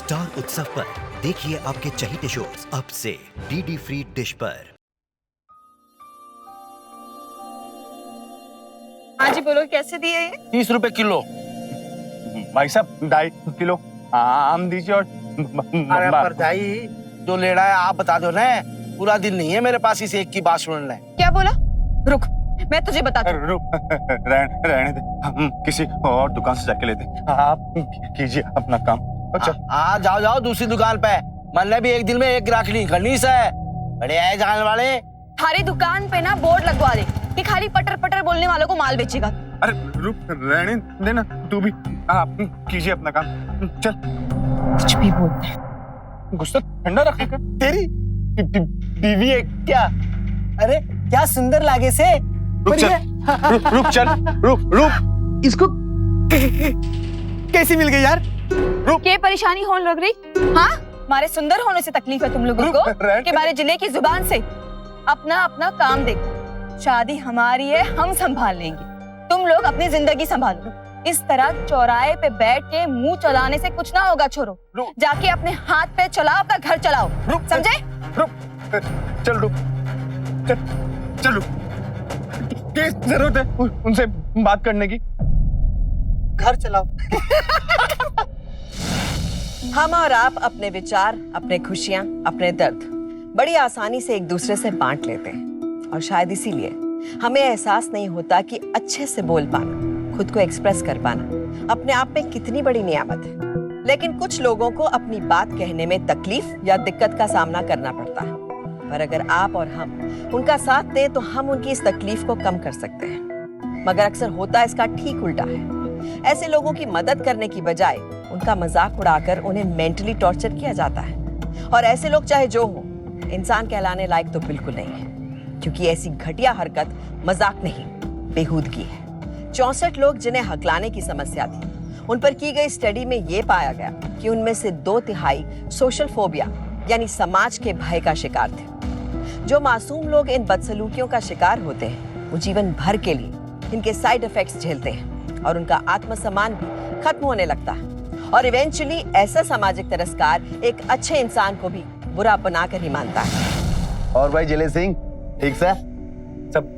Star उत्सव पर देखिए आपके चहीते शोज अब से डीडी फ्री डिश पर। हाँ जी बोलो, कैसे दिए ये? 30 रुपए किलो। भाई साहब 2.5 किलो आम दीजिए और अरे पर भाई जो लेना है आप बता दो ना, पूरा दिन नहीं है मेरे पास इस एक की बात सुनना है। क्या बोला? रुक, मैं तुझे बताती हूँ। रुक रहने दे, हम किसी और दुकान से जाके लेते हैं। आप कीजिए अपना काम। अच्छा हाँ जाओ जाओ दूसरी दुकान पे। मैंने भी एक दिन में एक ग्राहक नहीं करनी से। बड़े आए जाने वाले। हमारी दुकान पे ना बोर्ड लगवा दे कि खाली पटर पटर बोलने वालों को माल बेचेगा। अरे रुक रहने देना, तू भी आप कीजिए अपना काम। चल कुछ भी बोलते हैं। गुस्सा ठंडा रखेगा। तेरी बीवी है क्या? अरे क्या सुंदर लागे से। रुक चल, रुक चल, रुक इसको कैसी मिल गई यार? क्या परेशानी होने लग रही? हाँ, हमारे सुंदर होने से तकलीफ है तुम लोगों को कि हमारे जिले की जुबान से? अपना अपना काम देखो। शादी हमारी है, हम संभाल लेंगे। तुम लोग अपनी जिंदगी संभालो। इस तरह चौराहे पे बैठ के मुंह चलाने से कुछ ना होगा। छोरो, जाके अपने हाथ पे चलाओ, अपना घर चलाओ। समझे? रुक चल, रुक चल रुक। क्या जरूरत है उनसे बात करने की? घर चलाओ। हम और आप अपने विचार, अपने खुशियां, अपने दर्द बड़ी आसानी से एक दूसरे से बांट लेते हैं और शायद इसीलिए हमें एहसास नहीं होता कि अच्छे से बोल पाना, खुद को एक्सप्रेस कर पाना अपने आप में कितनी बड़ी नियामत है। लेकिन कुछ लोगों को अपनी बात कहने में तकलीफ या दिक्कत का सामना करना पड़ता है, पर अगर आप और हम उनका साथ दें तो हम उनकी इस तकलीफ को कम कर सकते हैं। मगर अक्सर होता इसका ठीक उल्टा है। ऐसे लोगों की मदद करने की बजाय उनका मजाक उड़ाकर उन्हें मेंटली टॉर्चर किया जाता है। और ऐसे लोग चाहे जो हो, इंसान कहलाने लायक तो बिल्कुल नहीं है, क्योंकि ऐसी घटिया हरकत मजाक नहीं, बेहूदगी है। 64 लोग जिन्हें हकलाने की समस्या थी, उन पर की गई स्टडी में ये पाया गया कि उनमें से 2/3 सोशल फोबिया यानी समाज के भय का शिकार थे। जो मासूम लोग इन बदसलूकियों का शिकार होते हैं, वो जीवन भर के लिए इनके साइड इफेक्ट्स झेलते हैं और उनका आत्मसम्मान भी खत्म होने लगता है। और इवेंचुअली ऐसा सामाजिक तिरस्कार एक अच्छे इंसान को भी बुरा बनाकर ही मानता है। और भाई जिले सिंह ठीक से? सब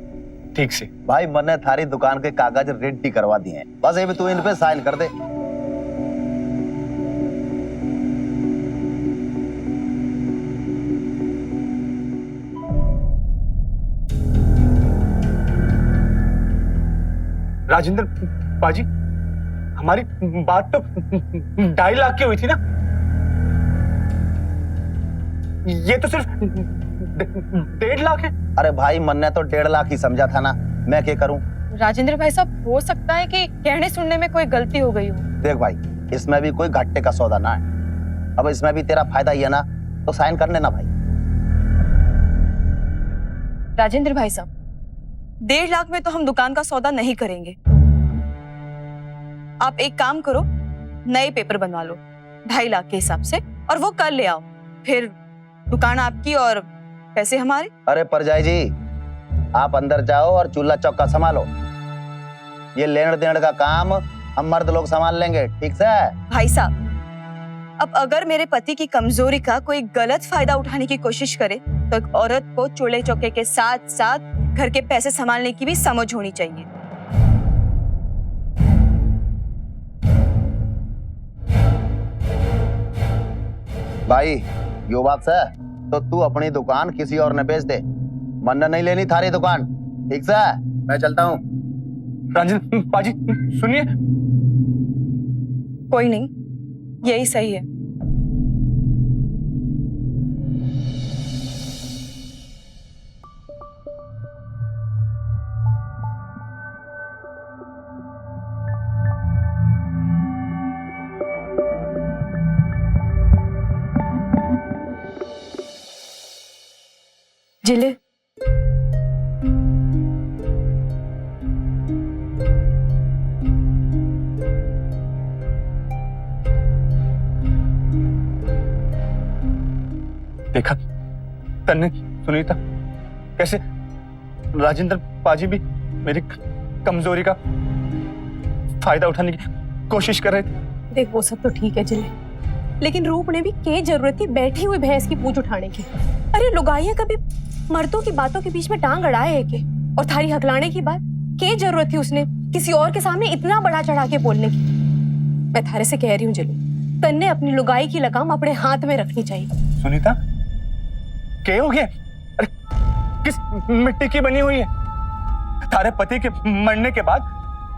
ठीक से। भाई मैंने थारी दुकान के कागज रेडी करवा दिए हैं, बस ये भी तू इन पे साइन कर दे। राजेंद्र पाजी, हमारी बात तो 2.5 लाख की हुई थी ना? ये तो सिर्फ 1.5 लाख है। अरे भाई मैंने तो 1.5 लाख ही समझा था ना, मैं क्या करूं? राजेंद्र भाई साहब, हो सकता है कि कहने सुनने में कोई गलती हो गई हो। देख भाई, इसमें भी कोई घाटे का सौदा ना है। अब इसमें भी तेरा फायदा ही है ना, तो साइन कर लेना भाई। राजेंद्र भाई साहब, 1.5 लाख में तो हम दुकान का सौदा नहीं करेंगे। आप एक काम करो, नए पेपर बनवा लो 2.5 लाख के हिसाब से और वो कल ले आओ। फिर दुकान आपकी और पैसे हमारे। अरे परजाई जी, आप अंदर जाओ और चूल्हा चौका संभालो। ये लेन देन का काम हम मर्द लोग संभाल लेंगे, ठीक से? भाई साहब, अब अगर मेरे पति की कमजोरी का कोई गलत फायदा उठाने की कोशिश करे तो एक औरत को चूल्हे चौके के साथ साथ घर के पैसे संभालने की भी समझ होनी चाहिए। भाई यो बात है तो तू अपनी दुकान किसी और ने बेच दे, मन नहीं लेनी थारी दुकान, ठीक से? मैं चलता हूँ। राजेंद्र पाजी सुनिए। कोई नहीं, यही सही है। जिले देखा तन्ने सुनीता, कैसे राजेंद्र पाजी भी मेरी कमजोरी का फायदा उठाने की कोशिश कर रहे थे। देख, वो सब तो ठीक है जिले, लेकिन रूप ने भी क्या जरूरत थी बैठी हुई भैंस की पूंछ उठाने की। अरे लुगाइयां कभी मर्दों की बातों के बीच में टांग अड़ाए है के? और थारी हकलाने की बात क्या जरूरत थी उसने किसी और के सामने इतना बड़ा चढ़ा के बोलने की? मैं थारे से कह रही हूँ जलू, तन्ने अपनी लुगाई की लगाम अपने हाथ में रखनी चाहिए। सुनीता, क्या हो गया? अरे किस मिट्टी की बनी हुई है? तारे पति के मरने के बाद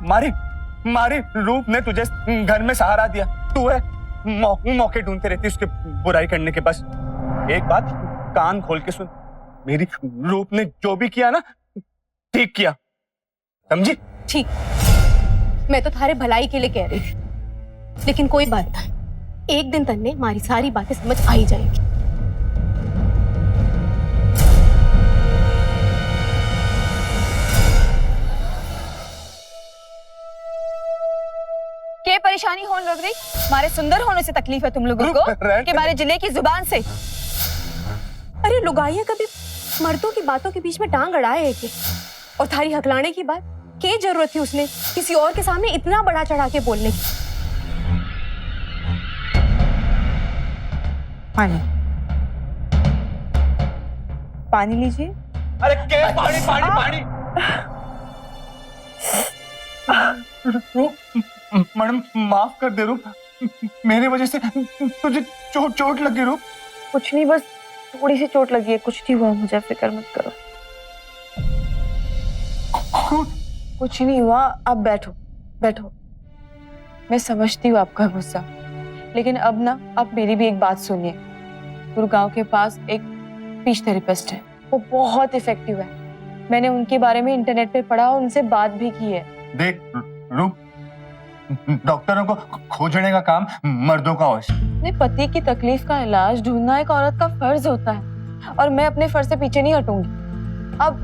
मारी रूप ने तुझे घर में सहारा दिया। तू है मौके ढूंढते रहती उसके बुराई करने के। बस एक बात कान खोल के सुन, मेरी रूप ने जो भी किया ना ठीक किया, समझी? ठीक, मैं तो थारे भलाई के लिए कह रही थी, लेकिन कोई बात नहीं, एक दिन तन्ने हमारी सारी बातें समझ आ ही जाएंगी। क्या परेशानी होने लग रही? हमारे सुंदर होने से तकलीफ है तुम लोगों को कि हमारे जिले की जुबान से? अरे लुगाइयां कभी मर्दों की बातों के बीच में टांग अड़ाए है के? और थारी हकलाने की बात क्या जरूरत थी उसने किसी और के सामने इतना बड़ा चढ़ा के बोलने की? पानी लीजिए। अरे क्या पानी रूप, मैडम माफ कर दे रूप, मेरी वजह से तुझे चोट लगी रूप। कुछ नहीं, बस थोड़ी सी चोट लगी है, कुछ नहीं हुआ मुझे, फिक्र मत करो। कुछ नहीं हुआ, आप बैठो। मैं समझती हूँ आपका गुस्सा, लेकिन अब ना आप मेरी भी एक बात सुनिए। गुड़गांव के पास एक स्पीच थेरेपिस्ट है, वो बहुत इफेक्टिव है। मैंने उनके बारे में इंटरनेट पे पढ़ा और उनसे बात भी की है। देख रूप, डॉक्टरों को खोजने का काम मर्दों का होता है। अपने पति की तकलीफ का इलाज ढूंढना एक औरत का फर्ज होता है, और मैं अपने फर्ज से पीछे नहीं हटूंगी। अब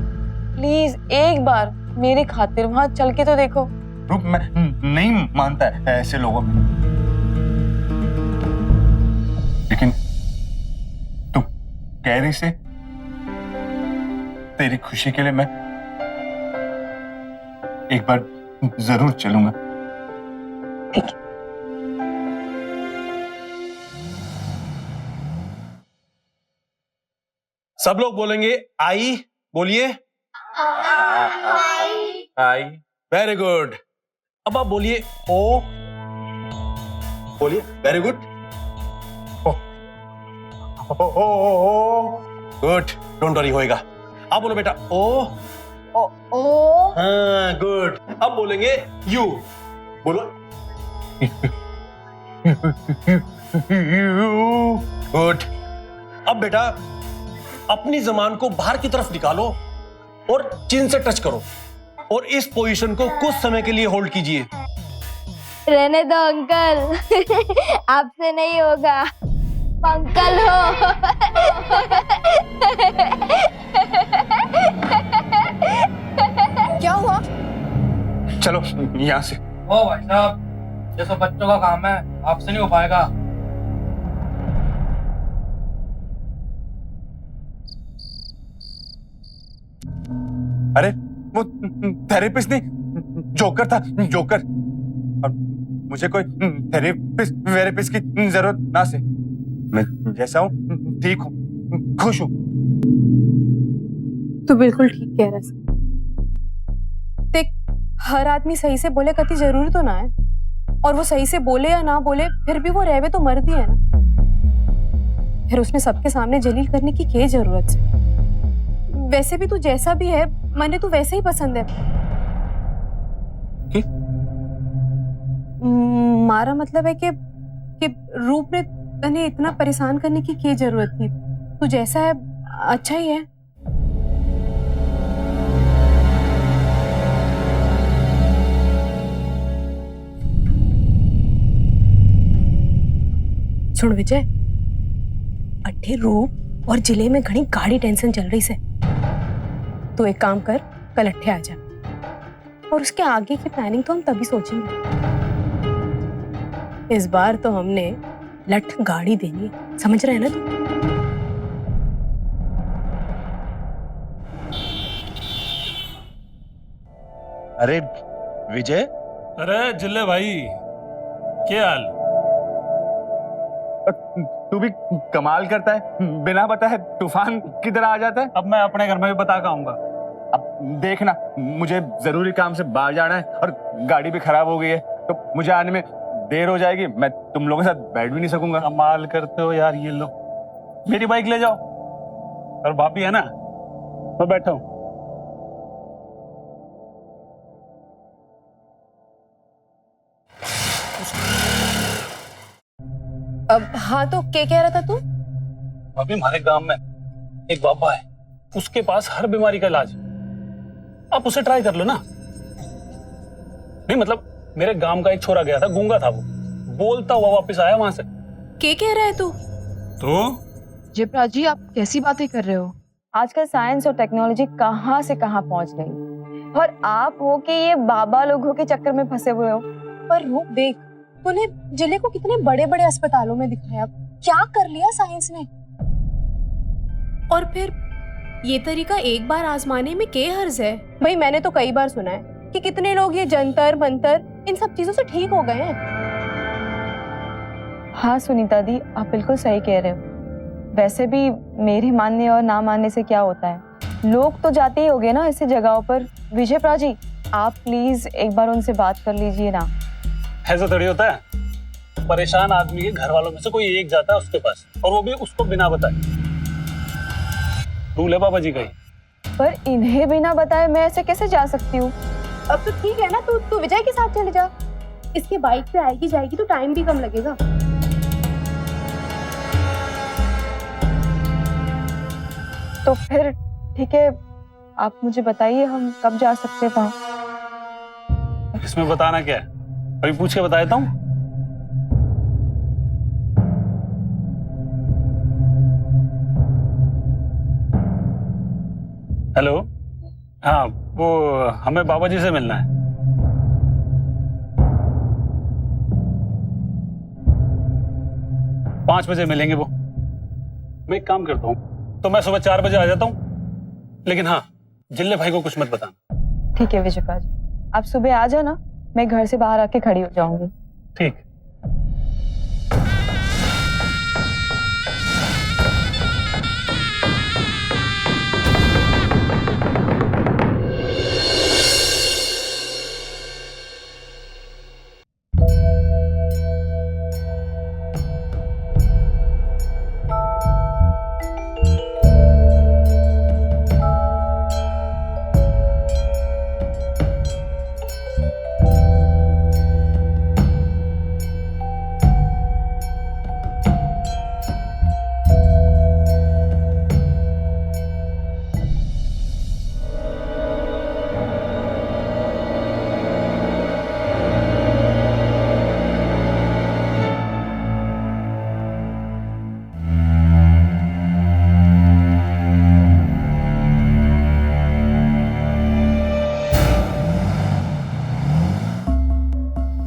प्लीज एक बार मेरी खातिर वहां चल के तो देखो। रूप, मैं नहीं मानता है ऐसे लोगों में, लेकिन तू कह रही से तेरी खुशी के लिए मैं एक बार जरूर चलूंगा। ठीक है। सब लोग बोलेंगे आई। बोलिए आई। Very good. अब आप बोलिए ओ। बोलिए very good. Good, don't worry, होएगा। आप बोलो बेटा ओ। हाँ गुड। अब बोलेंगे यू। बोलो गुड। अब बेटा अपनी जबान को बाहर की तरफ निकालो और चिन से टच करो, और इस पोजीशन को कुछ समय के लिए होल्ड कीजिए। रहने दो अंकल, आपसे नहीं होगा, अंकल हो। क्या हुआ? चलो यहाँ से। ओ भाई साहब, ये सब बच्चों का काम है, आपसे नहीं हो पाएगा। अरे वो थेरेपिस्ट नहीं, जोकर था, जोकर। और मुझे कोई थेरेपिस्ट की जरूरत ना से, मैं जैसा हूँ ठीक हूँ, खुश हूँ। तू बिल्कुल ठीक कह रहा है। देख, हर आदमी सही से बोले कति जरूरी तो ना है, और वो सही से बोले या ना बोले फिर भी वो रहवे तो मर्द ही है ना। फिर उसमें सबके सामने जलील करने की क्या जरूरत है? वैसे भी तू जैसा भी है, मैंने तू वैसे ही पसंद है। मारा मतलब है कि रूप ने तने इतना परेशान करने की क्या जरूरत थी? तू जैसा है अच्छा ही है। सुन विजय, अट्ठे रूप और जिले में घनी गाड़ी टेंशन चल रही से। तू एक काम कर, कल अट्ठे आ जा, और उसके आगे की प्लानिंग तो हम तभी सोचेंगे। इस बार तो हमने लठ गाड़ी देनी है, समझ रहे हैं ना तू? अरे विजय। अरे जिले भाई, क्या हाल? तू भी कमाल करता है, बिना बताए तूफान की तरह आ जाता है। अब मैं अपने घर में भी बता के आऊंगा। अब देखना, मुझे जरूरी काम से बाहर जाना है और गाड़ी भी खराब हो गई है, तो मुझे आने में देर हो जाएगी। मैं तुम लोगों के साथ बैठ भी नहीं सकूंगा। कमाल करते हो यार, ये लो मेरी बाइक ले जाओ। और भाभी है ना, मैं बैठा हूं। अब हाँ, तो क्या कह रहा था तू? अभी हमारे गांव में एक बाबा है, उसके पास हर बीमारी का इलाज। आप उसे ट्राई कर लो ना। नहीं मतलब मेरे गांव का एक छोरा गया था, गूंगा था वो, बोलता हुआ वापस आया वहां से। क्या कह रहा है तू? तो जयप्रकाश जी, आप कैसी बातें कर रहे हो? आजकल साइंस और टेक्नोलॉजी कहाँ से कहाँ पहुँच गई, और आप हो कि ये बाबा लोगों के चक्कर में फंसे हुए हो। पर रूप देख, तूने जिले को कितने बड़े बड़े अस्पतालों में दिखाया, क्या कर लिया साइंस ने? और फिर ये तरीका एक बार आजमाने में क्या हर्ज है? भाई मैंने तो कई बार सुना है कि कितने लोग ये जंतर मंतर इन सब चीजों से ठीक हो गए हैं। हाँ सुनीता दी, आप बिल्कुल सही कह रहे हो। वैसे भी मेरे मानने और ना मानने से क्या होता है, लोग तो जाते ही होंगे ना ऐसी जगहों पर। विजय प्रा जी, आप प्लीज एक बार उनसे बात कर लीजिए ना। ऐसा थोड़ी होता है, परेशान आदमी के घर वालों में से कोई एक जाता है उसके पास, और वो भी उसको बिना बताए। रूल है बाबा जी का ही। पर इन्हें बिना बताए मैं ऐसे कैसे जा सकती हूँ? अब तो ठीक है ना, तू विजय के साथ चले जा। इसके बाइक पे आएगी जाएगी तो टाइम भी कम लगेगा। तो फिर ठीक है, आप मुझे बताइए हम कब जा सकते हैं वहाँ? इसमें बताना क्या है, अभी पूछ के बता देता हूँ। हेलो, हाँ वो हमें बाबा जी से मिलना है। पाँच बजे मिलेंगे वो। मैं एक काम करता हूँ, तो मैं सुबह 4 बजे आ जाता हूँ, लेकिन हाँ जिल्ले भाई को कुछ मत बताना। ठीक है विजय जी, आप सुबह आ जाना, मैं घर से बाहर आके खड़ी हो जाऊंगी। ठीक।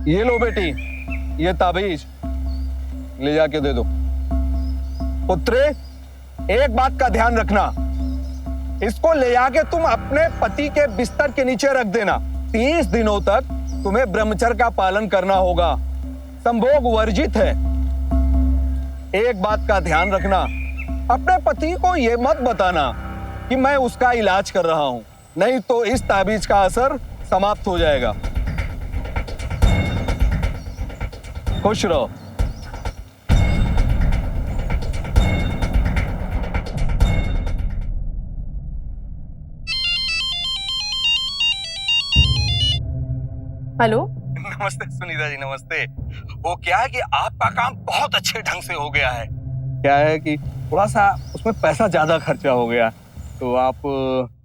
ये लो बेटी, ये ताबीज ले जाके दे दो। पुत्रे, एक बात का ध्यान रखना, इसको ले जाके तुम अपने पति के बिस्तर के नीचे रख देना। 30 दिनों तक तुम्हें ब्रह्मचर्य का पालन करना होगा, संभोग वर्जित है। एक बात का ध्यान रखना, अपने पति को यह मत बताना कि मैं उसका इलाज कर रहा हूं, नहीं तो इस ताबीज का असर समाप्त हो जाएगा। खुश रहो। हेलो, नमस्ते सुनीता जी, नमस्ते। वो क्या है कि आपका काम बहुत अच्छे ढंग से हो गया है। क्या है कि थोड़ा सा उसमें पैसा ज्यादा खर्चा हो गया, तो आप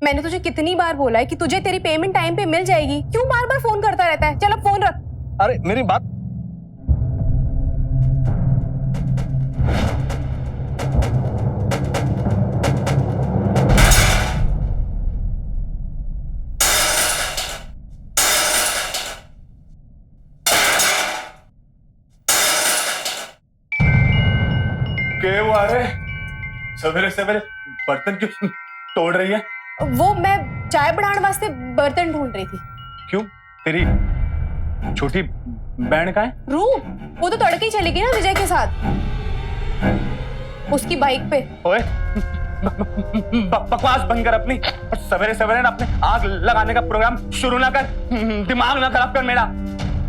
मैंने तुझे कितनी बार बोला है कि तुझे तेरी पेमेंट टाइम पे मिल जाएगी, क्यों बार बार फोन करता रहता है? चल अब फोन रख। अरे मेरी बात, क्या हुआ रे? सवेरे सवेरे बर्तन क्यों तोड़ रही है? वो मैं चाय बनाने वास्ते बर्तन ढूंढ रही थी। क्यों? तेरी छोटी बहन का है? रूप, वो तो तड़के ही चली गई ना विजय के साथ। उसकी बाइक पे। ओए बकवास बंद कर अपनी, और सवेरे सवेरे ना अपने आग लगाने का प्रोग्राम शुरू ना कर, दिमाग ना खराब कर मेरा।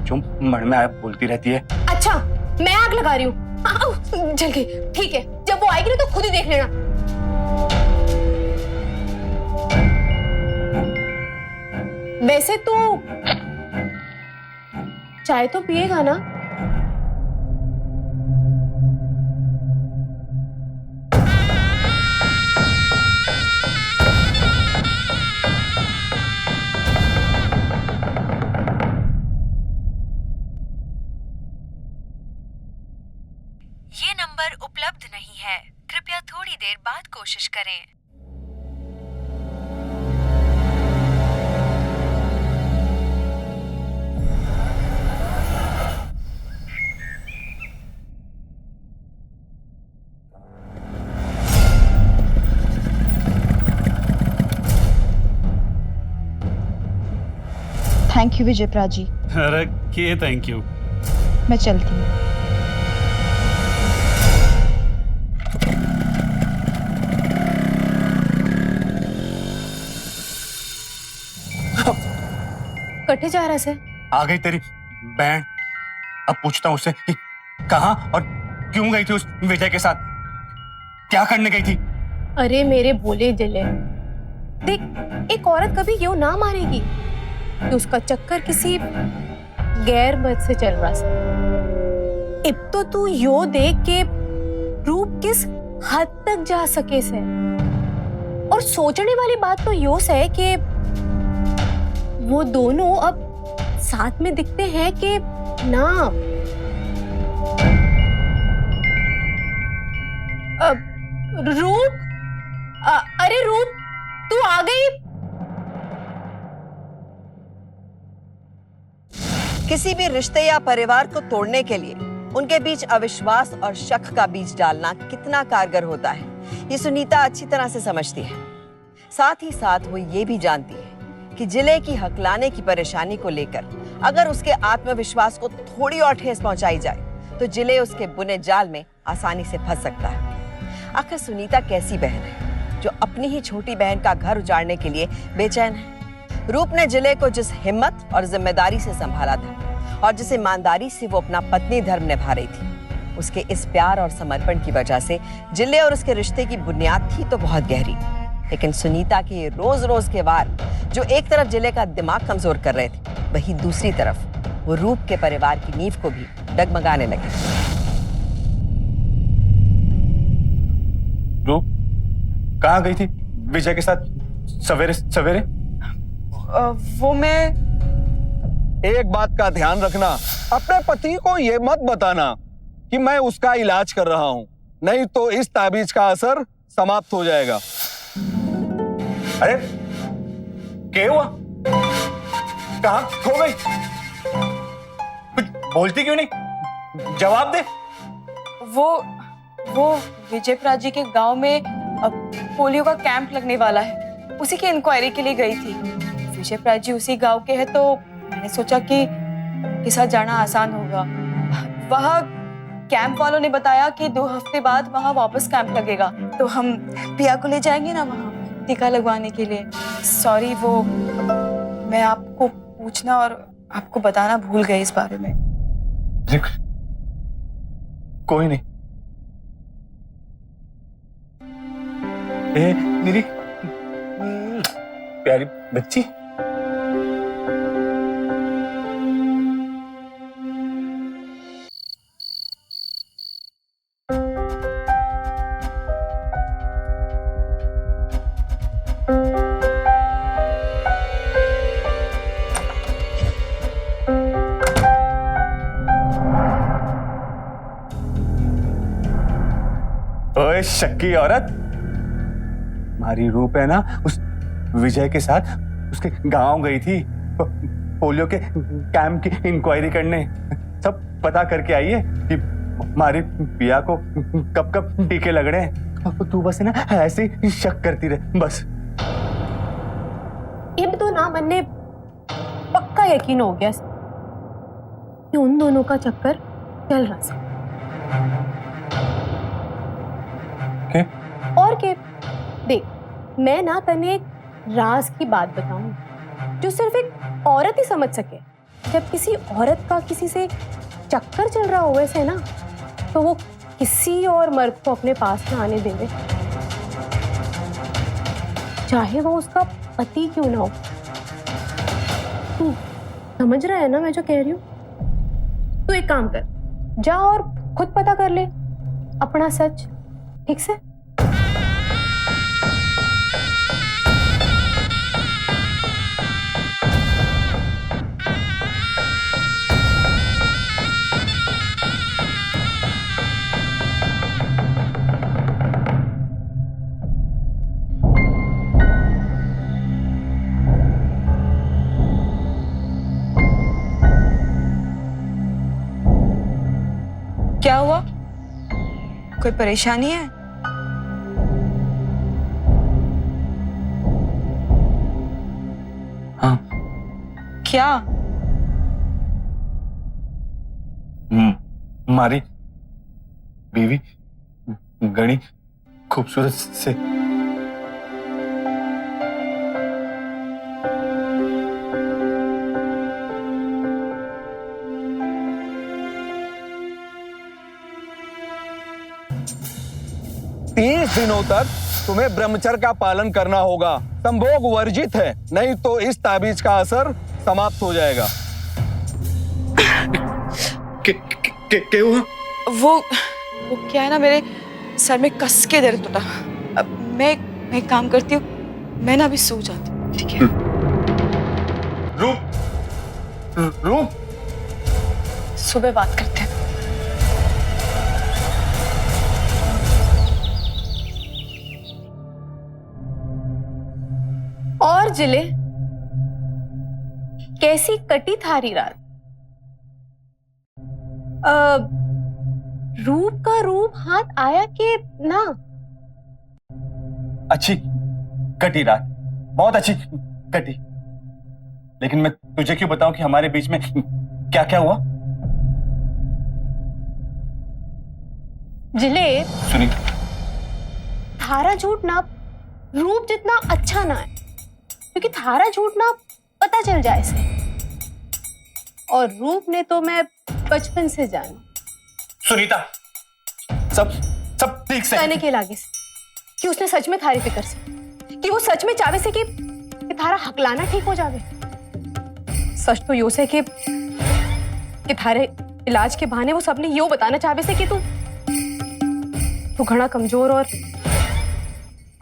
जो मन में आया बोलती रहती है। अच्छा मैं आग लगा रही हूँ? जल गई, ठीक है, जब वो आएगी ना तो खुद ही देख लेना। वैसे तू चाय तो पिएगा ना? ये नंबर उपलब्ध नहीं है, कृपया थोड़ी देर बाद कोशिश करें। थैंक यू विजयप्रा जी। अरे के थैंक यू। मैं चलती हूँ। कटे जा रहा से? आ गई तेरी बहन। अब पूछता हूँ उससे कि कहाँ और क्यों गई थी उस विजय के साथ, क्या करने गई थी? अरे मेरे भोले दिले, देख एक औरत कभी यूं ना मानेगी कि उसका चक्कर किसी गैर मर्द से चल रहा है। अब तो तू यो देख के रूप किस हद तक जा सके से। और सोचने वाली बात तो यो है कि वो दोनों अब साथ में दिखते हैं कि ना। रूप, अरे रूप तू आ गई? किसी भी रिश्ते या परिवार को तोड़ने के लिए उनके बीच अविश्वास और शक का बीज डालना कितना कारगर होता है, ये सुनीता अच्छी तरह से समझती है। साथ ही साथ वो ये भी जानती है कि जिले की हकलाने की परेशानी को लेकर अगर उसके आत्मविश्वास को थोड़ी और ठेस पहुंचाई जाए तो जिले उसके बुने जाल में आसानी से फंस सकता है। आखिर सुनीता कैसी बहन है जो अपनी ही छोटी बहन का घर उजाड़ने के लिए बेचैन है। रूप ने जिले को जिस हिम्मत और जिम्मेदारी से संभाला था और जिस ईमानदारी से वो अपना पत्नी धर्म निभा रही थी, उसके इस प्यार और समर्पण की वजह से जिले और उसके रिश्ते की बुनियाद थी तो बहुत गहरी। लेकिन सुनीता के रोज रोज के वार जो एक तरफ जिले का दिमाग कमजोर कर रहे थे, वहीं दूसरी तरफ वो रूप के परिवार की नींव को भी डगमगाने लगे। रूप कहाँ गई थी विजय के साथ सवेरे सवेरे? वो मैं एक बात का ध्यान रखना, अपने पति को ये मत बताना कि मैं उसका इलाज कर रहा हूं, नहीं तो इस ताबीज का असर समाप्त हो जाएगा। अरे क्या हुआ? कहाँ खो गई? कुछ बोलती क्यों नहीं? जवाब दे। वो विजयप्रा जी के गांव में पोलियो का कैंप लगने वाला है, उसी की इंक्वायरी के लिए गई थी। विजयप्रा जी उसी गांव के हैं तो मैंने सोचा कि उनके साथ जाना आसान होगा। वहाँ कैंप वालों ने बताया कि 2 हफ्ते बाद वहाँ वापस कैंप लगेगा, तो हम पिया को ले जाएंगे ना वहाँ टीका लगवाने के लिए। सॉरी, वो मैं आपको पूछना और आपको बताना भूल गई इस बारे में। कोई नहीं। ए मेरी प्यारी बच्ची, ओए शक्की औरत, हमारी रूप है ना उस विजय के साथ उसके गांव गई थी पोलियो के कैंप की इंक्वायरी करने। सब पता करके आई है कि हमारी पिया को कब कब टीके लग रहे हैं। तू बस ना ऐसे ही शक करती रहे बस। अब तो ना मैंने पक्का यकीन हो गया कि उन दोनों का चक्कर चल रहा है। और के देख, मैं ना तने एक राज की बात बताऊं जो सिर्फ एक औरत ही समझ सके। जब किसी औरत का किसी से चक्कर चल रहा हो वैसे ना, तो वो किसी और मर्द को अपने पास ना आने देवे, चाहे वो उसका पति क्यों ना हो। तू समझ रहा है ना मैं जो कह रही हूँ? तू एक काम कर, जा और खुद पता कर ले अपना सच, ठीक से? क्या हुआ? कोई परेशानी है? हाँ। क्या? मारी बीवी घनी खूबसूरत से दिनों तक तुम्हें ब्रह्मचर्य का पालन करना होगा। संभोग वर्जित है, नहीं तो इस ताबीज का असर समाप्त हो जाएगा। क्या हुआ? वो क्या है ना, मेरे सर में कस के दर्द होता। अब मैं एक काम करती हूँ, मैं ना अभी सो जाती हूँ, ठीक है? रूप सुबह बात करते हैं। और जिले, कैसी कटी थारी रात? रूप का रूप हाथ आया कि ना? अच्छी कटी रात, बहुत अच्छी कटी। लेकिन मैं तुझे क्यों बताऊं कि हमारे बीच में क्या क्या हुआ? जिले, सुनी, थारा झूठ ना रूप जितना अच्छा ना है, क्योंकि थारा झूठ ना पता चल जाए से। और रूप ने तो मैं बचपन से जाना। सुनीता, सब ठीक से कहने के लागे से कि उसने सच में थारी फिक्र से, कि वो सच में चाहे से कि थारा हकलाना ठीक हो जावे। सच तो यो से कि थारे इलाज के बहाने वो सबने यो बताना चाहे से कि तू घना कमजोर और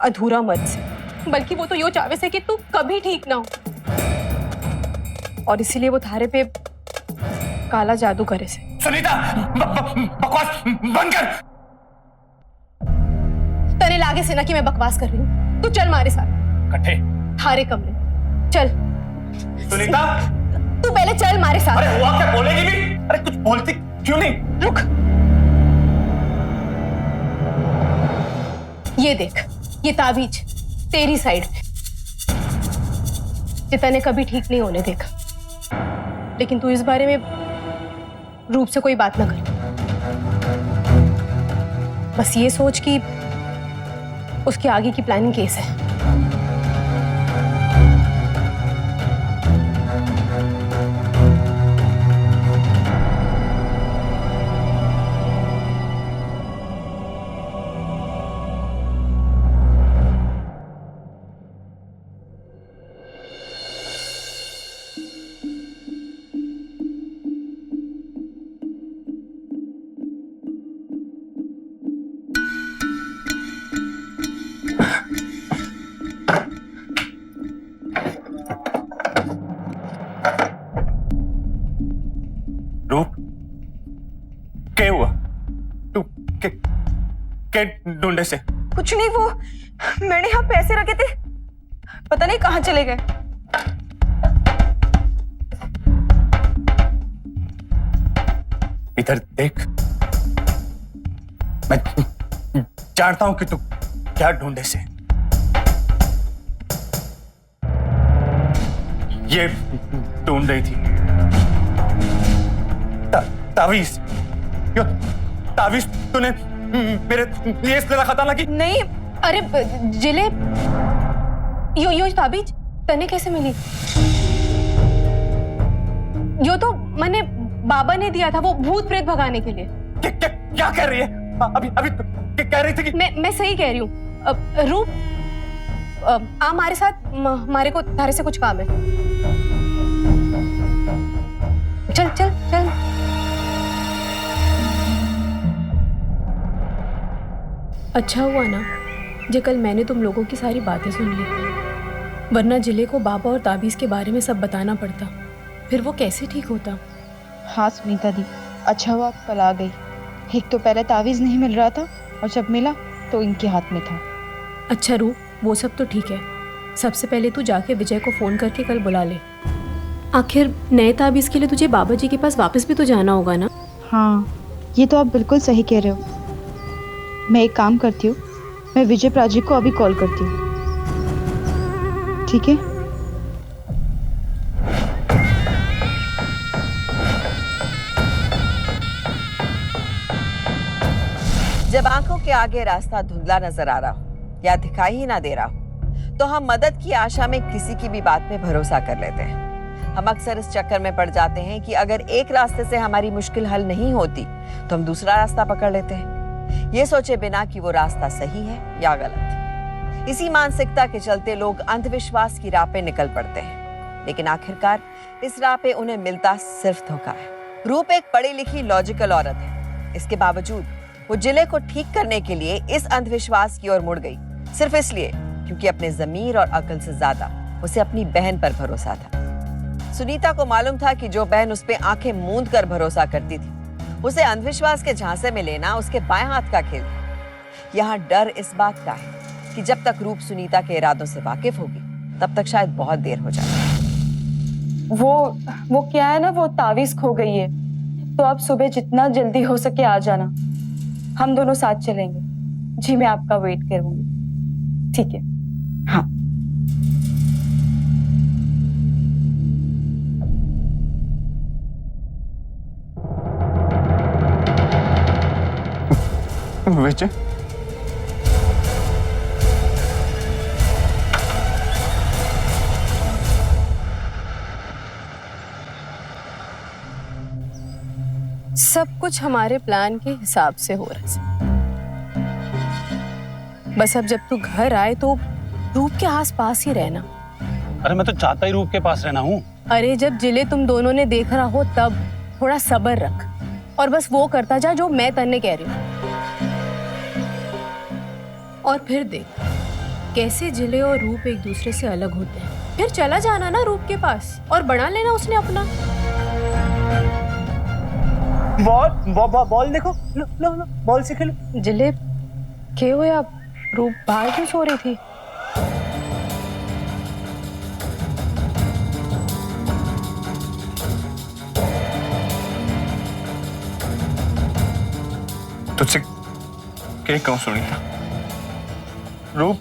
अधूरा मर्द से, बल्कि वो तो यो चाहे से कि तू कभी ठीक ना हो। और इसीलिए वो थारे पे काला जादू करे से। सुनीता, बकवास बंद कर। तने लागे से ना कि मैं बकवास कर रही हूँ। तू चल मारे साथ। कट्ठे थारे कमरे चल। सुनीता, तू पहले चल मारे साथ। अरे हुआ क्या? बोलेगी भी? अरे कुछ बोलती क्यों नहीं? रुक, ये देख, ये ताबीज तेरी साइड पे, ये तने कभी ठीक नहीं होने देखा। लेकिन तू इस बारे में रूप से कोई बात ना कर। बस ये सोच कि उसकी आगे की प्लानिंग केस है। रूप, क्या हुआ? तू क्या ढूंढे से? कुछ नहीं, वो मैंने यहाँ पैसे रखे थे, पता नहीं कहाँ चले गए। इधर देख, मैं जानता हूं कि तू क्या ढूंढे से। ये ढूंढ रही थी तावीज। यो तावीज तूने मेरे लिए इसलिए रखा था ना कि नहीं, अरे जिले यो ताबीज तने कैसे मिली? यो तो मैंने बाबा ने दिया था, वो भूत प्रेत भगाने के लिए। क्या कह रही है? अभी कह रही थी कि मैं सही कह रही हूँ। रूप आ हमारे साथ, हमारे को थारे से कुछ काम है। चल चल चल। अच्छा हुआ ना जे कल मैंने तुम लोगों की सारी बातें सुन ली, वरना जिले को बाबा और ताबीज के बारे में सब बताना पड़ता, फिर वो कैसे ठीक होता। हाँ सुनीता दी, अच्छा हुआ कल आ गई। एक तो पहले तावीज नहीं मिल रहा था और जब मिला तो इनके हाथ में था। अच्छा रूप, वो सब तो ठीक है, सबसे पहले तू जाके विजय को फोन करके कल बुला ले। आखिर नए ताबीज के लिए तुझे बाबा जी के पास वापस भी तो जाना होगा ना। हाँ, ये तो आप बिल्कुल सही कह रहे हो। मैं एक काम करती हूँ, मैं विजय प्राजी को अभी कॉल करती हूँ, ठीक है? जब आंखों के आगे रास्ता धुंधला नजर आ रहा हो या दिखाई ही ना दे रहा हो, तो हम मदद की आशा में किसी की भी बात पे भरोसा कर लेते हैं। हम अक्सर इस चक्कर में पड़ जाते हैं कि अगर एक रास्ते से हमारी मुश्किल हल नहीं होती तो हम दूसरा रास्ता पकड़ लेते हैं, ये सोचे बिना कि वो रास्ता सही है या गलत। इसी मानसिकता के चलते लोग अंधविश्वास की राह पे निकल पड़ते हैं, लेकिन आखिरकार इस राह पे उन्हें मिलता सिर्फ धोखा है। रूप एक पढ़ी लिखी लॉजिकल औरत है, इसके बावजूद वो जिले को ठीक करने के लिए इस अंधविश्वास की ओर मुड़ गई, सिर्फ इसलिए क्योंकि अपने ज़मीर और अक्ल से ज्यादा उसे अपनी बहन पर भरोसा था। सुनीता को मालूम था कि जो बहन उस पे आंखें मूंद कर भरोसा करती थी, उसे अंधविश्वास के झांसे में लेना उसके बाएं हाथ का खेल था। यहाँ डर इस बात का है कि जब तक रूप सुनीता के इरादों से वाकिफ होगी, तब तक शायद बहुत देर हो जाए। वो क्या है ना, वो तावीज खो गई है, तो आप सुबह जितना जल्दी हो सके आ जाना, हम दोनों साथ चलेंगे। जी मैं आपका वेट करूंगी, ठीक है? हाँ। विजय, सब कुछ हमारे प्लान के हिसाब से हो रहा है। बस अब जब तू घर आए तो रूप के आस पास ही रहना। अरे मैं तो चाहता ही रूप के पास रहना हूँ। अरे जब जिले तुम दोनों ने देख रहा हो तब थोड़ा सब्र रख और बस वो करता जा जो मैं तन्ने कह रही हूँ। और फिर देख कैसे जिले और रूप एक दूसरे से अलग होते हैं। फिर चला जाना ना रूप के पास और बना लेना उसने अपना। बॉल देखो, लो लो लो, बॉल से खेलो। जिले क्या हुआ? रूप बाहर क्यों सो रही थी? तुझसे क्या कहूं सुनीता, रूप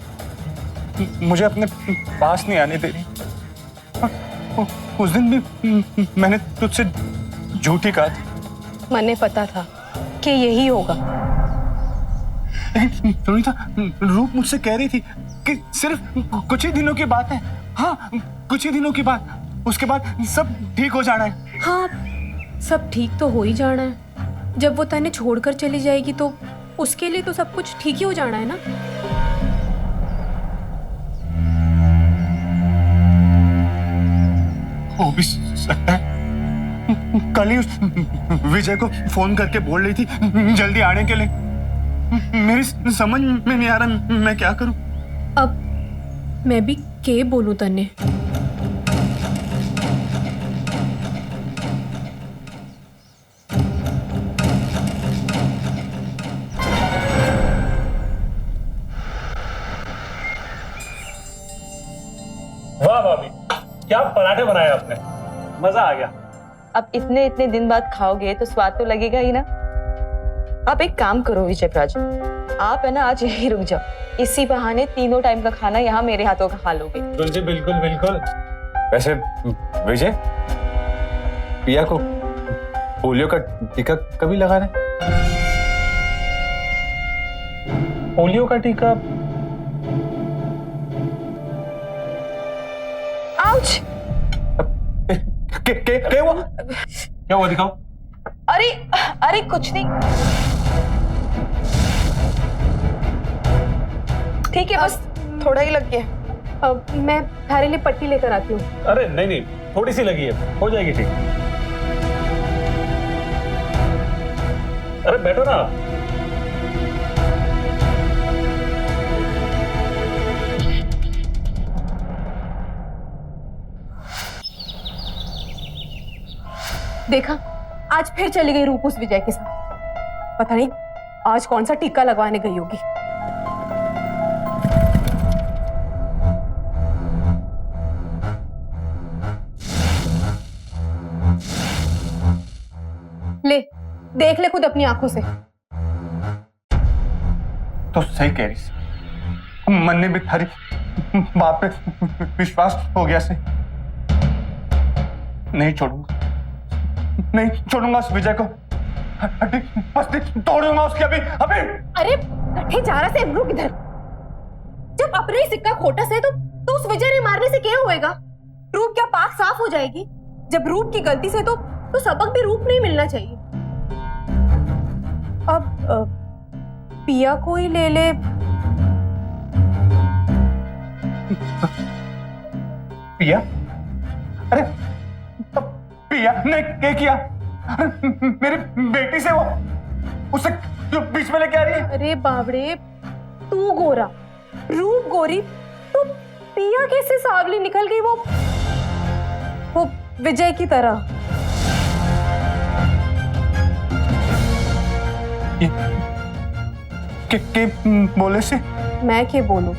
मुझे अपने पास नहीं आने दे रही। उस दिन भी मैंने तुझसे झूठी कहा था। मैंने पता था कि यही होगा। सुनीता, रूप मुझसे कह रही थी कि सिर्फ कुछ ही दिनों की बात है। हाँ, कुछ ही दिनों की बात, उसके बाद सब ठीक हो जाना है। हाँ, सब ठीक तो हो ही जाना है। जब वो तन्ने छोड़कर चली जाएगी तो उसके लिए तो सब कुछ ठीक ही हो जाना है ना। हो भी सकता है। कल ही उस विजय को फोन करके बोल रही थी जल्दी आने के लिए। मेरी समझ में नहीं आ रहा मैं क्या करूं। अब मैं भी क्या बोलूं तन्ने? वाह भाभी, क्या पराठे बनाए आपने, मजा आ गया। अब इतने इतने दिन बाद खाओगे तो स्वाद तो लगेगा ही ना। आप एक काम करो विजय प्राची, आप है ना आज यहीं रुक जाओ, इसी बहाने तीनों टाइम का खाना यहाँ मेरे हाथों का खा लोगे। जी बिल्कुल बिल्कुल। वैसे विजय, पिया को पोलियो का टीका कभी लगा रहे? पोलियो का टीका। आउच! क्या हुआ? क्या हुआ दिखाओ। अरे अरे कुछ नहीं, ठीक है, बस थोड़ा ही लग गया। मैं थारे लिए पट्टी लेकर आती हूँ। अरे नहीं नहीं, थोड़ी सी लगी है, हो जाएगी ठीक। अरे बैठो ना। देखा, आज फिर चली गई रूप उस विजय के साथ। पता नहीं आज कौन सा टीका लगवाने गई होगी। ले देख ले खुद अपनी आंखों से। तो सही कह रही, मन ने भी थारी बात पे विश्वास हो गया से। नहीं छोड़ूंगा, नहीं छोड़ूंगा उस विजय को। हड्डी पसली तोड़ूंगा उसकी अभी अभी। अरे कट्ठे जा रहा से रुक इधर। जब अपने ही सिक्का खोटा से तो उस विजय ने मारने से क्या होएगा? रूप क्या पाक साफ हो जाएगी? जब रूप की गलती से तो सबक भी रूप नहीं मिलना चाहिए। अब पिया को ही ले ले। पिया? अरे पिया ने क्या किया? मेरी बेटी से वो उसे जो बीच में लेके आ रही है। अरे बाबड़े, तू गोरा, रूप गोरी, तो पिया कैसे सावली निकल गई वो विजय की तरह। के बोले से मैं क्या बोलूं?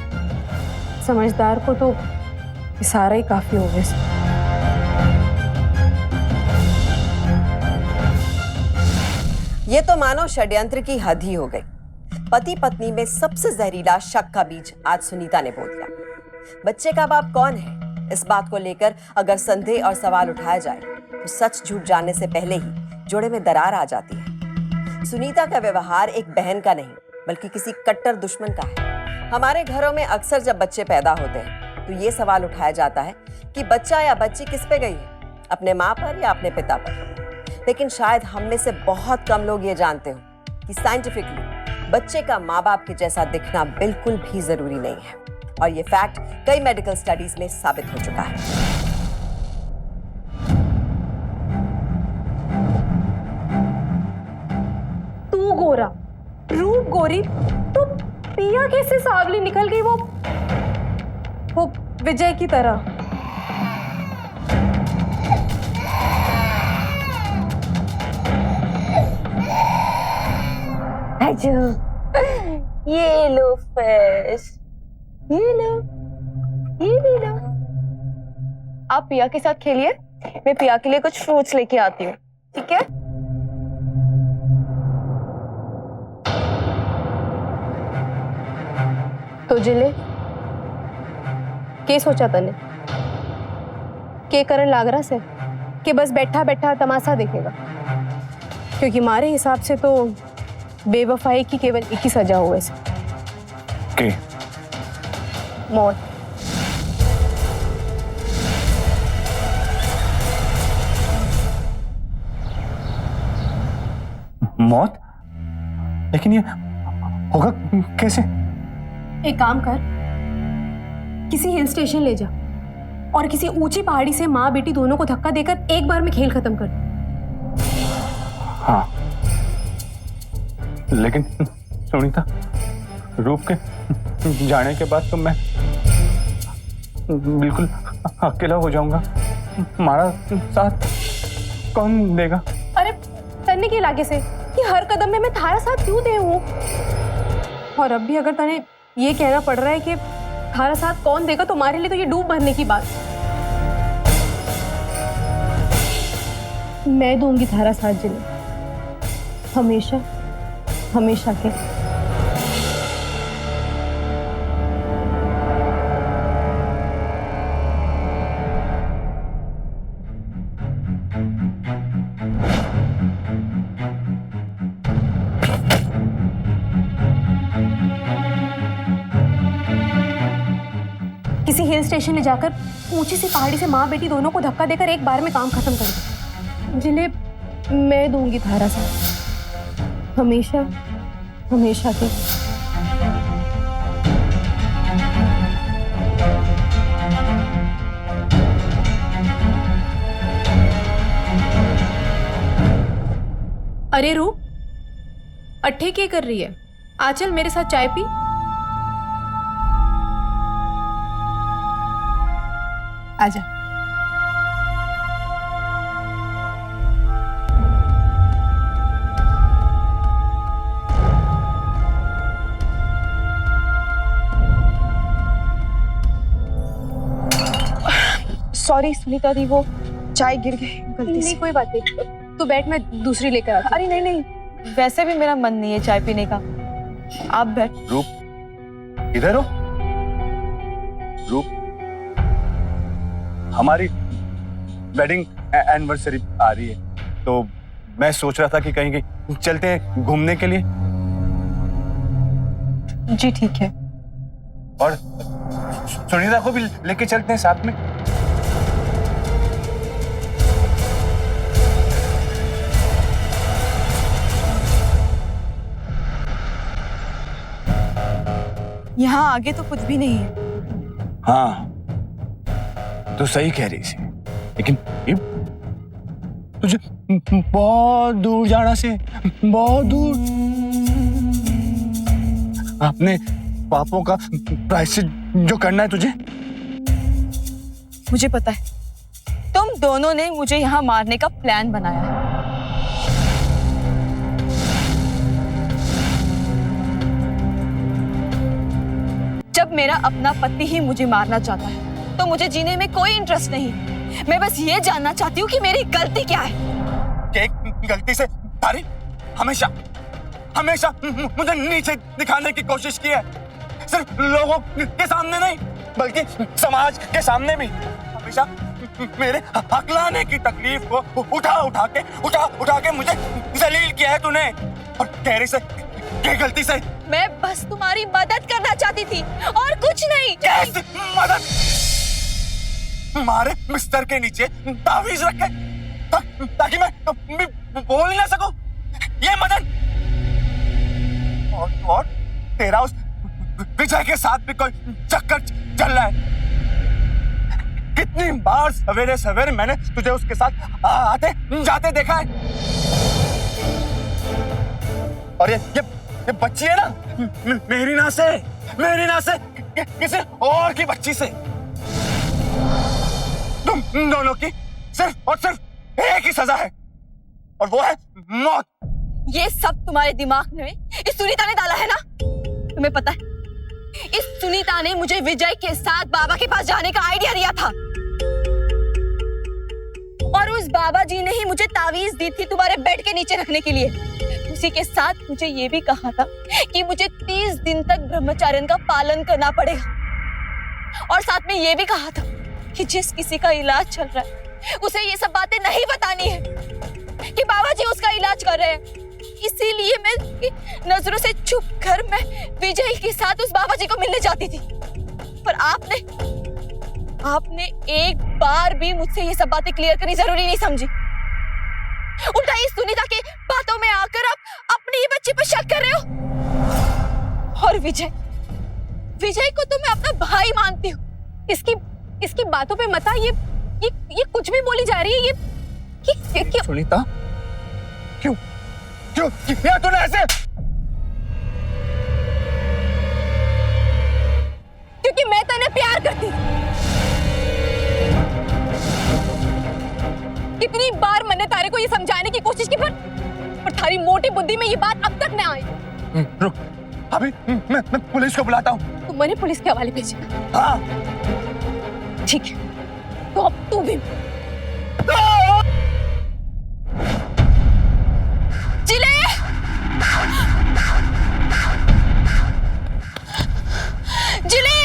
समझदार को तो इशारा ही काफी हो गया। ये तो मानो षड्यंत्र की हद ही हो गई। पति पत्नी में सबसे जहरीला शक का बीज आज सुनीता ने बो दिया। बच्चे का बाप कौन है, इस बात को लेकर अगर संदेह और सवाल उठाया जाए तो सच झूठ जानने से पहले ही जोड़े में दरार आ जाती है। सुनीता का व्यवहार एक बहन का नहीं बल्कि किसी कट्टर दुश्मन का है। हमारे घरों में अक्सर जब बच्चे पैदा होते हैं तो ये सवाल उठाया जाता है कि बच्चा या बच्ची किस पे गई है, अपने माँ पर या अपने पिता पर। लेकिन शायद हम में से बहुत कम लोग ये जानते हो कि साइंटिफिकली बच्चे का माँ बाप के जैसा दिखना बिल्कुल भी जरूरी नहीं है, और ये फैक्ट कई मेडिकल स्टडीज में साबित हो चुका है। तू गोरा, रूप गोरी, तो पिया कैसे सावली निकल गई वो विजय की तरह। ये लो फिश, ये लो, ये भी लो। आप पिया के साथ खेलिए, मैं पिया के लिए कुछ फ्रूट्स लेके आती हूँ, ठीक है? तो जिले के सोचा तने के करण लाग रहा से कि बस बैठा बैठा तमाशा देखेगा, क्योंकि हमारे हिसाब से तो बेवफाई की केवल एक ही सजा हो ऐसे के मौत। मौत? लेकिन ये होगा कैसे? एक काम कर, किसी हिल स्टेशन ले जा और किसी ऊंची पहाड़ी से माँ बेटी दोनों को धक्का देकर एक बार में खेल खत्म कर। हाँ, लेकिन सुनीता, रूप के जाने के बाद तो मैं बिल्कुल अकेला हो जाऊंगा। हमारा साथ कौन देगा? अरे तन्ने के लागे से कि हर कदम में मैं थारा साथ क्यों दे हूँ? और अब भी अगर तने ये कहना पड़ रहा है कि थारा साथ कौन देगा, तो हमारे लिए तो ये डूब मरने की बात। मैं दूंगी थारा साथ जिले, हमेशा हमेशा के। किसी हिल स्टेशन ले जाकर ऊंची सी पहाड़ी से माँ बेटी दोनों को धक्का देकर एक बार में काम खत्म कर दो। जिले मैं दूंगी थारा साथ, हमेशा हमेशा के। अरे रूप, अट्ठे क्या कर रही है? आचल मेरे साथ चाय पी। आजा। सॉरी सुनीता दी, वो चाय गिर गई गलती से। कोई बात नहीं, तू बैठ, मैं दूसरी लेकर आती हूँ। अरे नहीं नहीं, वैसे भी मेरा मन नहीं है चाय पीने का, आप बैठ। रूप इधर हो। रूप, हमारी वेडिंग एनिवर्सरी आ रही है, तो मैं सोच रहा था कि कहीं कहीं चलते हैं घूमने के लिए। जी ठीक है। और सुनीता को भी लेके चलते हैं साथ में। यहाँ आगे तो कुछ भी नहीं है। हाँ तो सही कह रही थी, लेकिन तुझे बहुत दूर जाना से, बहुत दूर। अपने पापों का प्रायश्चित जो करना है तुझे। मुझे पता है, तुम दोनों ने मुझे यहाँ मारने का प्लान बनाया है। जब मेरा अपना पति ही मुझे मारना चाहता है तो मुझे जीने में कोई इंटरेस्ट नहीं। मैं बस ये जानना चाहती हूँ कि मेरी गलती क्या है। गलती से तारी हमेशा हमेशा मुझे नीचे दिखाने की कोशिश की है, सिर्फ लोगों के सामने नहीं बल्कि समाज के सामने भी। हमेशा मेरे हकलाने की तकलीफ को उठा के मुझे जलील किया है तूने, और गहरी से गलती से। मैं बस तुम्हारी मदद करना चाहती थी और कुछ नहीं। कैसे मदद? मारे बिस्तर के नीचे तावीज रखे ताकि मैं बोल नहीं ना सकूं, ये मदद? और तेरा उस विजय के साथ भी कोई चक्कर चल रहा है। कितनी बार सवेरे सवेरे मैंने तुझे उसके साथ आते जाते देखा है। और ये बच्ची है ना, मेरी ना से किसी और की बच्ची से। तुम दोनों की सिर्फ और सिर्फ एक ही सजा है, और वो है मौत। ये सब तुम्हारे दिमाग में इस सुनीता ने डाला है ना? तुम्हें पता है, इस सुनीता ने मुझे विजय के साथ बाबा के पास जाने का आइडिया दिया था, और उस बाबा जी ने ही मुझे तावीज दी थी तुम्हारे बेड के नीचे रखने के लिए। उसी के साथ मुझे ये भी कहा था कि मुझे 30 दिन तक ब्रह्मचर्य का पालन करना पड़ेगा, और साथ में ये भी कहा था कि जिस किसी का इलाज चल रहा है उसे ये सब बातें नहीं बतानी है कि बाबा जी उसका इलाज कर रहे हैं। इसीलिए मैं नजरों से छुप कर मैं विजय के साथ उस बाबा जी को मिलने जाती थी, पर आपने एक बार भी मुझसे ये सब बातें क्लियर करनी जरूरी नहीं समझी। उल्टा इस सुनीता के बातों में आकर आप अपनी ही बच्ची पर शक कर रहे हो। और विजय को तो मैं अपना भाई मानती हूँ। इसकी बातों पे मत आ। ये कुछ भी बोली जा रही है। ये क्यों? सुनीता, क्यों किया तूने ऐसे? क्योंकि मैं तने प्यार करती। कितनी बार मैंने तारे को ये समझाने की कोशिश की, पर थारी मोटी बुद्धि में ये बात अब तक न आई। रुक, अभी मैं पुलिस को बुलाता हूँ। तुम मैंने पुलिस के हवाले भेजा? हाँ। ठीक है, तो अब तू भी। जिले! जिले!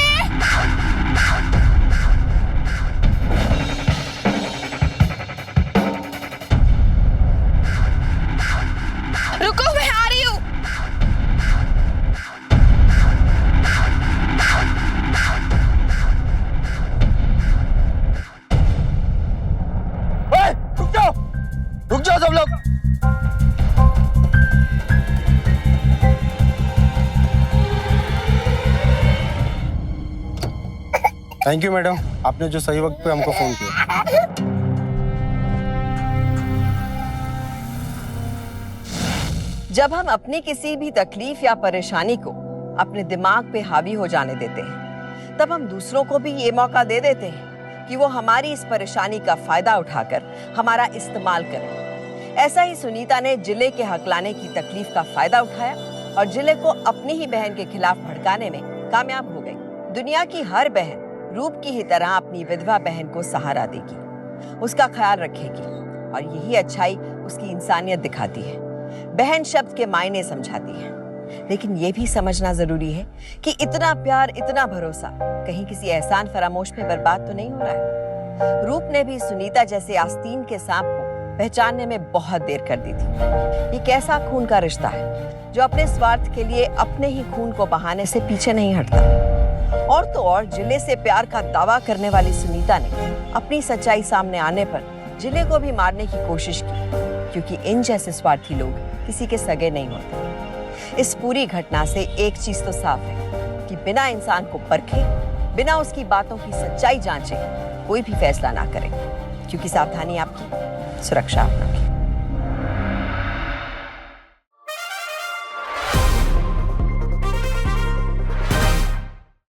रुको, मैं आ रही हूँ। थैंक यू मैडम, आपने जो सही वक्त पे हमको फोन किया। जब हम अपनी किसी भी तकलीफ या परेशानी को अपने दिमाग पे हावी हो जाने देते हैं, तब हम दूसरों को भी ये मौका दे देते हैं कि वो हमारी इस परेशानी का फायदा उठाकर हमारा इस्तेमाल करें। ऐसा ही सुनीता ने जिले के हकलाने की तकलीफ का फायदा उठाया और जिले को अपनी ही बहन के खिलाफ भड़काने में कामयाब हो गई। दुनिया की हर बहन रूप की ही तरह अपनी विधवा बहन को सहारा देगी, उसका ख्याल रखेगी और यही अच्छाई उसकी इंसानियत दिखाती है। बहन शब्द के मायने समझाती है, लेकिन ये भी समझना जरूरी है कि इतना प्यार, इतना भरोसा कहीं किसी एहसान फरामोश में बर्बाद तो नहीं हो रहा है। रूप ने भी सुनीता जैसे आस्तीन के सांप को पहचानने में बहुत देर कर दी थी। ये कैसा खून का रिश्ता है जो अपने स्वार्थ के लिए अपने ही खून को बहाने से पीछे नहीं हटता। और तो और जिले से प्यार का दावा करने वाली सुनीता ने अपनी सच्चाई सामने आने पर जिले को भी मारने की कोशिश की, क्योंकि इन जैसे स्वार्थी लोग किसी के सगे नहीं होते। इस पूरी घटना से एक चीज तो साफ है कि बिना इंसान को परखे, बिना उसकी बातों की सच्चाई जांचे कोई भी फैसला ना करें, क्योंकि सावधानी आपकी, सुरक्षा अपना की।